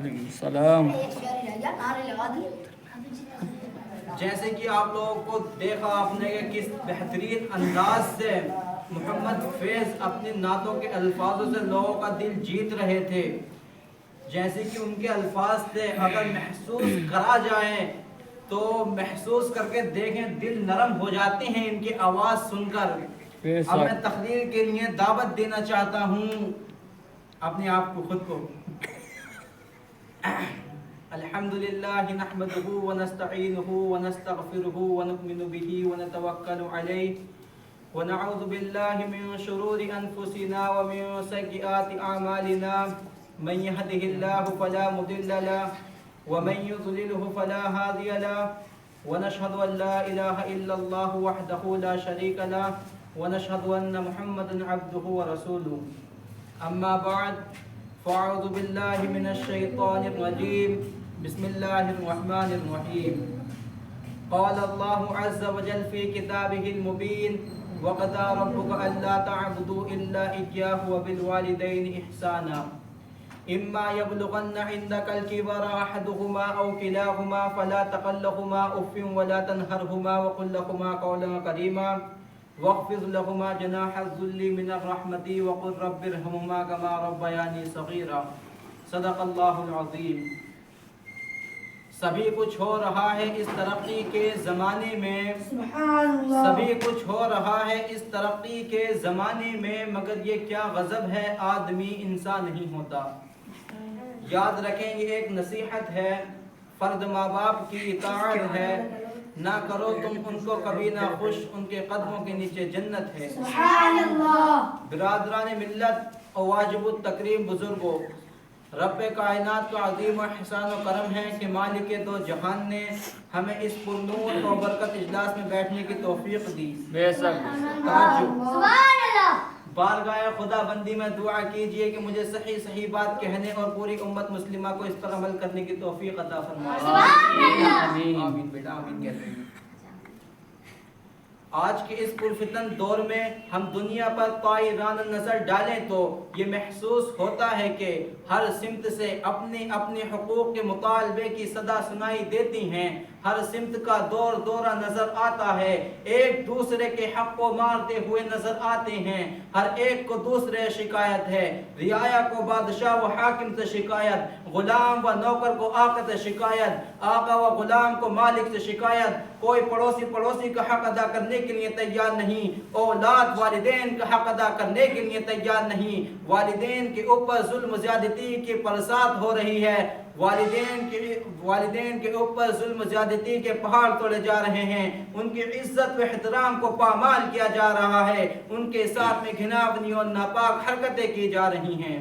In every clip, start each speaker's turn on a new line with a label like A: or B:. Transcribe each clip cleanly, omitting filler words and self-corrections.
A: وعلیکم السلام۔
B: جیسے کہ آپ لوگوں کو دیکھا آپ نے کہ کس بہترین انداز سے محمد فیض اپنی نعتوں کے الفاظوں سے لوگوں کا دل جیت رہے تھے، جیسے کہ ان کے الفاظ سے اگر محسوس کرا جائیں تو محسوس کر کے دیکھیں دل نرم ہو جاتے ہیں ان کی آواز سن کر۔ اب میں تقریر کے لیے دعوت دینا چاہتا ہوں اپنے آپ کو خود کو۔ الحمدللہ نحمدہ ونستعینہ ونستغفرہ ونؤمن بہ ونتوکل علیہ ونعوذ باللہ من شرور انفسنا ومن سیئات اعمالنا من یہدہ اللہ فلا مضل لہ ومن یضللہ فلا ہادی لہ ونشہد ان لا الہ الا اللہ وحدہ لا شریک لہ ونشہد ان محمدا عبدہ ورسولہ۔ اما بعد فاعوذ باللہ من الشیطان الرجیم بسم اللہ الرحمن الرحیم۔ قال اللہ عز وجل فی کتابہ المبین وقضى ربك ألا تعبدوا إلا إياه وبالوالدين إحسانا إما يبلغن عندك الكبر أحدهما أو كلاهما فلا تقل لهما أف ولا تنهرهما وقل لهما قولا كريما واخفض لهما جناح الذل من الرحمة وقل رب ارحمهما كما ربياني صغيرا۔ صدق اللہ العظیم۔ سبھی کچھ ہو رہا ہے اس ترقی کے زمانے میں، سبھی کچھ ہو رہا ہے اس ترقی کے زمانے میں، مگر یہ کیا غضب ہے آدمی انسان نہیں ہوتا۔ یاد رکھیں یہ ایک نصیحت ہے، فرد ماں باپ کی اطاعت ہے، نہ کرو تم ان کو کبھی نہ خوش، ان کے قدموں کے نیچے جنت ہے۔ برادران ملت اور واجب التکریم بزرگوں، رب کائنات کا عظیم احسان و کرم ہے کہ مالک دو جہان نے ہمیں اس پرنور و برکت اجلاس میں بیٹھنے کی توفیق دی۔ بارگاہ خدا بندی میں دعا کیجئے کہ مجھے صحیح صحیح بات کہنے اور پوری امت مسلمہ کو اس پر عمل کرنے کی توفیق عطا فرمائے۔ آمین بیٹا آمین کہتے ہیں۔ آج کے اس پرفتن دور میں ہم دنیا پر طائران نظر ڈالیں تو یہ محسوس ہوتا ہے کہ ہر سمت سے اپنے اپنے حقوق کے مطالبے کی صدا سنائی دیتی ہیں، ہر سمت کا دور دورہ نظر آتا ہے، ایک دوسرے کے حق کو مارتے ہوئے نظر آتے ہیں، ہر ایک کو دوسرے شکایت ہے، رعایا کو بادشاہ و حاکم سے شکایت، غلام و نوکر کو آقا سے شکایت، آقا و غلام کو مالک سے شکایت، کوئی پڑوسی کا حق ادا کرنے کے لیے تیار نہیں، اولاد والدین کا حق ادا کرنے کے لیے تیار نہیں، والدین کے اوپر ظلم زیادتی کی برسات ہو رہی ہے، والدین کے اوپر ظلم زیادتی کے پہاڑ توڑے جا رہے ہیں، ان کی عزت و احترام کو پامال کیا جا رہا ہے، ان کے ساتھ میں گھناونی اور ناپاک حرکتیں کی جا رہی ہیں۔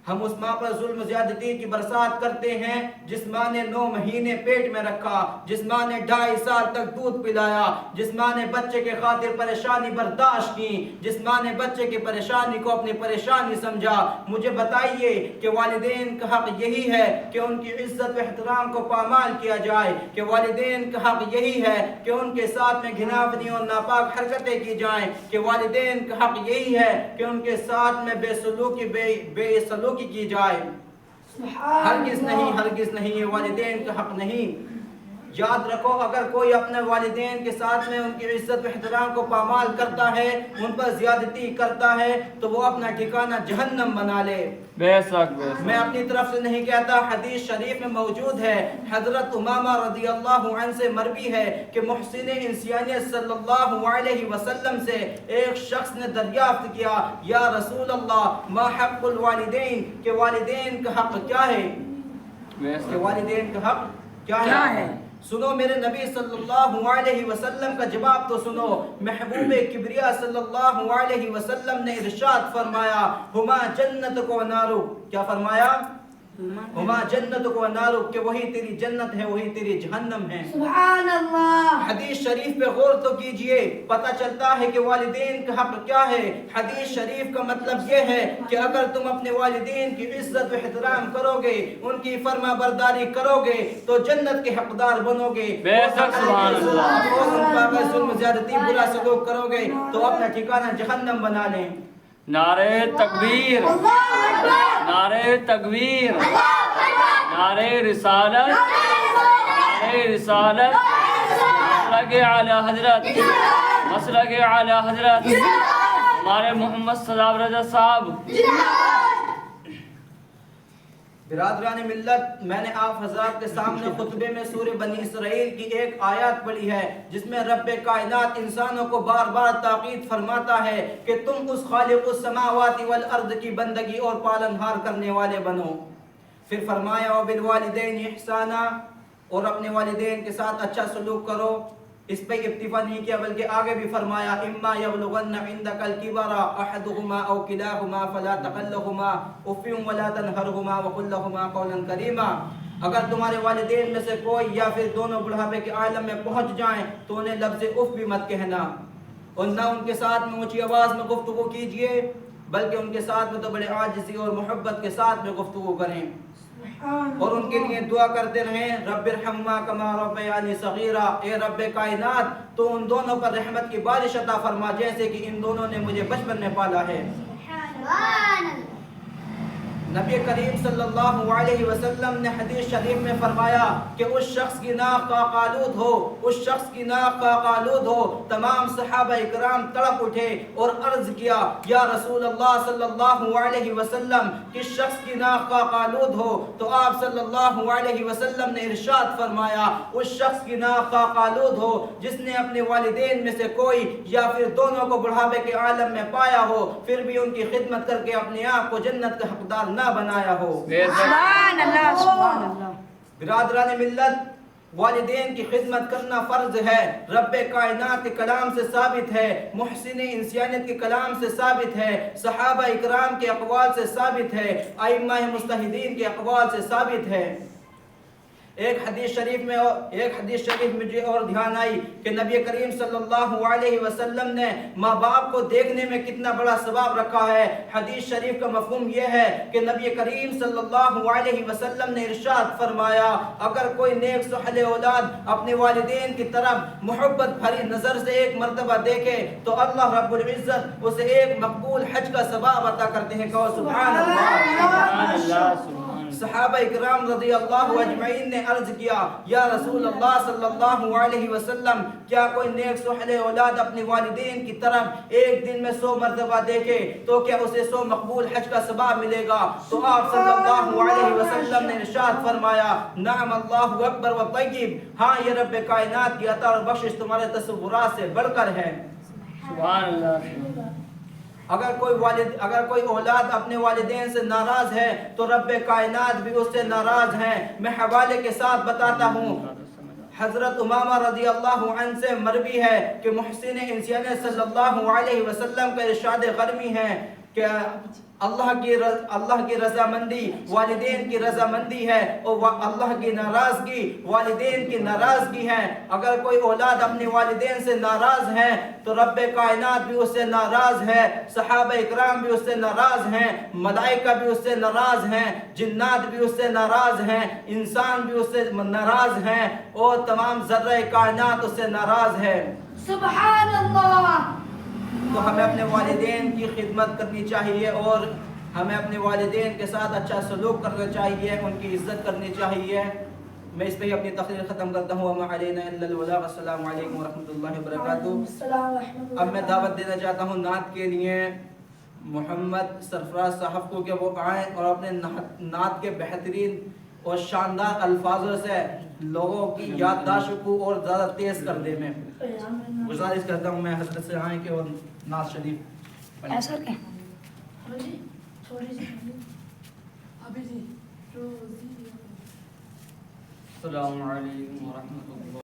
B: ہم اس ماں پر ظلم زیادتی کی برسات کرتے ہیں جس ماں نے 9 مہینے پیٹ میں رکھا، جس ماں نے 2.5 سال تک دودھ پلایا، جس ماں نے بچے کے خاطر پریشانی برداشت کی، جس ماں نے بچے کی پریشانی کو اپنی پریشانی سمجھا۔ مجھے بتائیے کہ والدین کا حق یہی ہے کہ ان کی عزت و احترام کو پامال کیا جائے، کہ والدین کا حق یہی ہے کہ ان کے ساتھ میں گھناونی اور ناپاک حرکتیں کی جائیں، کہ والدین کا حق یہی ہے کہ ان کے ساتھ میں بے سلوکی کی جائے۔ ہرگز نہیں یہ والدین کا حق نہیں۔ یاد رکھو اگر کوئی اپنے والدین کے ساتھ میں ان کی عزت و احترام کو پامال کرتا ہے، ان پر زیادتی کرتا ہے تو وہ اپنا ٹھکانہ جہنم بنا لے۔ میں اپنی طرف سے نہیں کہتا، حدیث شریف میں موجود ہے، حضرت امامہ رضی اللہ عنہ سے مروی ہے کہ محسن انسانیت صلی اللہ علیہ وسلم سے ایک شخص نے دریافت کیا، یا رسول اللہ ما حق الوالدین، کہ والدین کا حق کیا ہے؟ کہ والدین کا حق کیا ہے؟ سنو میرے نبی صلی اللہ علیہ وسلم کا جواب تو سنو۔ محبوب کبریا صلی اللہ علیہ وسلم نے ارشاد فرمایا، ہما جنت کو نارو، کیا فرمایا؟ ہما جنت کو نارو، کہ وہی تیری جنت ہے وہی تیری جہنم ہے۔ سبحان اللہ۔ حدیث شریف پہ غور تو کیجئے، پتہ چلتا ہے کہ والدین کا حق کیا ہے۔ حدیث شریف کا مطلب یہ ہے کہ اگر تم اپنے والدین کی عزت و احترام کرو گے، ان کی فرما برداری کرو گے تو جنت کے حقدار بنو گے۔ بے شک سبحان اللہ۔ اور ان کا اگر ظلم زیادتی برا سلوک کرو گے تو اپنا ٹھکانہ جہنم بنا لیں۔
A: نعرہ تکبیر، نعرہ تکبیر۔ نعرہ رسالت، نعرہ رسالت، مسلک اعلی حضرت، مسلک اعلی حضرت ہمارے محمد صاحب رضا صاحب۔
B: برادران ملت، میں نے آپ حضرات کے سامنے خطبے میں سورہ بنی اسرائیل کی ایک آیات پڑھی ہے جس میں رب کائنات انسانوں کو بار بار تاکید فرماتا ہے کہ تم اس خالق السماوات والارض کی بندگی اور پالنہار کرنے والے بنو۔ پھر فرمایا وبالوالدین احسانا، اور اپنے والدین کے ساتھ اچھا سلوک کرو۔ اس پہ اکتفا نہیں کیا بلکہ آگے بھی فرمایا اما یبلغن عندک الکبر احدهما او کلاهما فلا تقل لهما اف ولا تنهرهما وقل لهما قولا کریما۔ اگر تمہارے والدین میں سے کوئی یا پھر دونوں بڑھاپے کے عالم میں پہنچ جائیں تو انہیں لفظ اف بھی مت کہنا، اور نہ ان کے ساتھ میں اونچی آواز میں گفتگو کیجیے، بلکہ ان کے ساتھ میں تو بڑے عاجزی اور محبت کے ساتھ میں گفتگو کریں، اور ان کے لیے دعا کرتے رہیں رب ارحمہما کما ربیانی صغیرا، اے رب کائنات تو ان دونوں پر رحمت کی بارش عطا فرما جیسے کہ ان دونوں نے مجھے بچپن میں پالا ہے۔ نبی کریم صلی اللہ علیہ وسلم نے حدیث شریف میں فرمایا کہ اس شخص کی ناک کا آلود ہو، اس شخص کی ناک کا آلود ہو۔ تمام صحابہ اکرام تڑپ اٹھے اور عرض کیا یا رسول اللہ صلی اللہ علیہ وسلم کس شخص کی ناک کا آلود ہو؟ تو آپ صلی اللہ علیہ وسلم نے ارشاد فرمایا اس شخص کی ناک کا آلود ہو جس نے اپنے والدین میں سے کوئی یا پھر دونوں کو بڑھاپے کے عالم میں پایا ہو پھر بھی ان کی خدمت کر کے اپنے آپ کو جنت کا حقدار نہ بنایا ہو۔
C: سبحان اللہ، سبحان اللہ۔
B: برادران ملت، والدین کی خدمت کرنا فرض ہے، رب کائنات کے کلام سے ثابت ہے، محسن انسانیت کے کلام سے ثابت ہے، صحابہ اکرام کے اقوال سے ثابت ہے، ائمہ مجتہدین کے اقوال سے ثابت ہے۔ ایک حدیث شریف مجھے اور دھیان آئی کہ نبی کریم صلی اللہ علیہ وسلم نے ماں باپ کو دیکھنے میں کتنا بڑا ثواب رکھا ہے۔ حدیث شریف کا مفہوم یہ ہے کہ نبی کریم صلی اللہ علیہ وسلم نے ارشاد فرمایا اگر کوئی نیک صالح اولاد اپنے والدین کی طرف محبت بھری نظر سے ایک مرتبہ دیکھے تو اللہ رب العزت اسے ایک مقبول حج کا ثواب عطا کرتے ہیں۔ کہو سبحان اللہ۔ صحابہ اکرام رضی اللہ اجمعین نے عرض کیا یا رسول اللہ صلی اللہ علیہ وسلم کیا کوئی نیک صالح اولاد اپنے والدین کی طرف ایک دن میں 100 مرتبہ دیکھے تو کیا اسے 100 مقبول حج کا ثواب ملے گا؟ تو آپ صلی اللہ علیہ وسلم نے ارشاد فرمایا نعم اللہ اکبر و طیب، ہاں یہ رب کائنات کی عطا اور بخشش تمہارے تصورات سے بڑھ کر ہے۔
A: سبحان اللہ۔
B: اگر کوئی اولاد اپنے والدین سے ناراض ہے تو رب کائنات بھی اس سے ناراض ہیں۔ میں حوالے کے ساتھ بتاتا ہوں، حضرت امامہ رضی اللہ عنہ سے مروی ہے کہ محسن انسانیت صلی اللہ علیہ وسلم کا ارشاد غرمی ہے کہ اللہ کی رضامندی والدین کی رضامندی ہے اور اللہ کی ناراضگی والدین کی ناراضگی ہے۔ اگر کوئی اولاد اپنے والدین سے ناراض ہے تو رب کائنات بھی اس سے ناراض ہے، صحابہ اکرام بھی اس سے ناراض ہیں، ملائکہ بھی اس سے ناراض ہیں، جنات بھی اس سے ناراض ہیں، انسان بھی اس سے ناراض ہیں اور تمام ذرہ کائنات اس سے ناراض ہے۔
C: سبحان اللہ۔
B: تو ہمیں اپنے والدین کی خدمت کرنی چاہیے اور ہمیں اپنے والدین کے ساتھ اچھا سلوک کرنا چاہیے، ان کی عزت کرنی چاہیے۔ میں اس پہ ہی اپنی تقریر ختم کرتا ہوں۔ وما علینا الا البلاغ۔ السلام علیکم ورحمۃ اللہ وبرکاتہ۔ اب میں دعوت دینا چاہتا ہوں نعت کے لیے محمد سرفراز صاحب کو کہ وہ آئیں اور اپنے نعت کے بہترین اور شاندار الفاظوں سے لوگوں کی یادداشت کو اور زیادہ تیز کر دے۔ میں گزارش کرتا ہوں میں حضرت سے آئیں کہ وہ نعت شریف پڑھیں۔
C: ایسا کیا؟
A: السلام علیکم ورحمۃ اللہ۔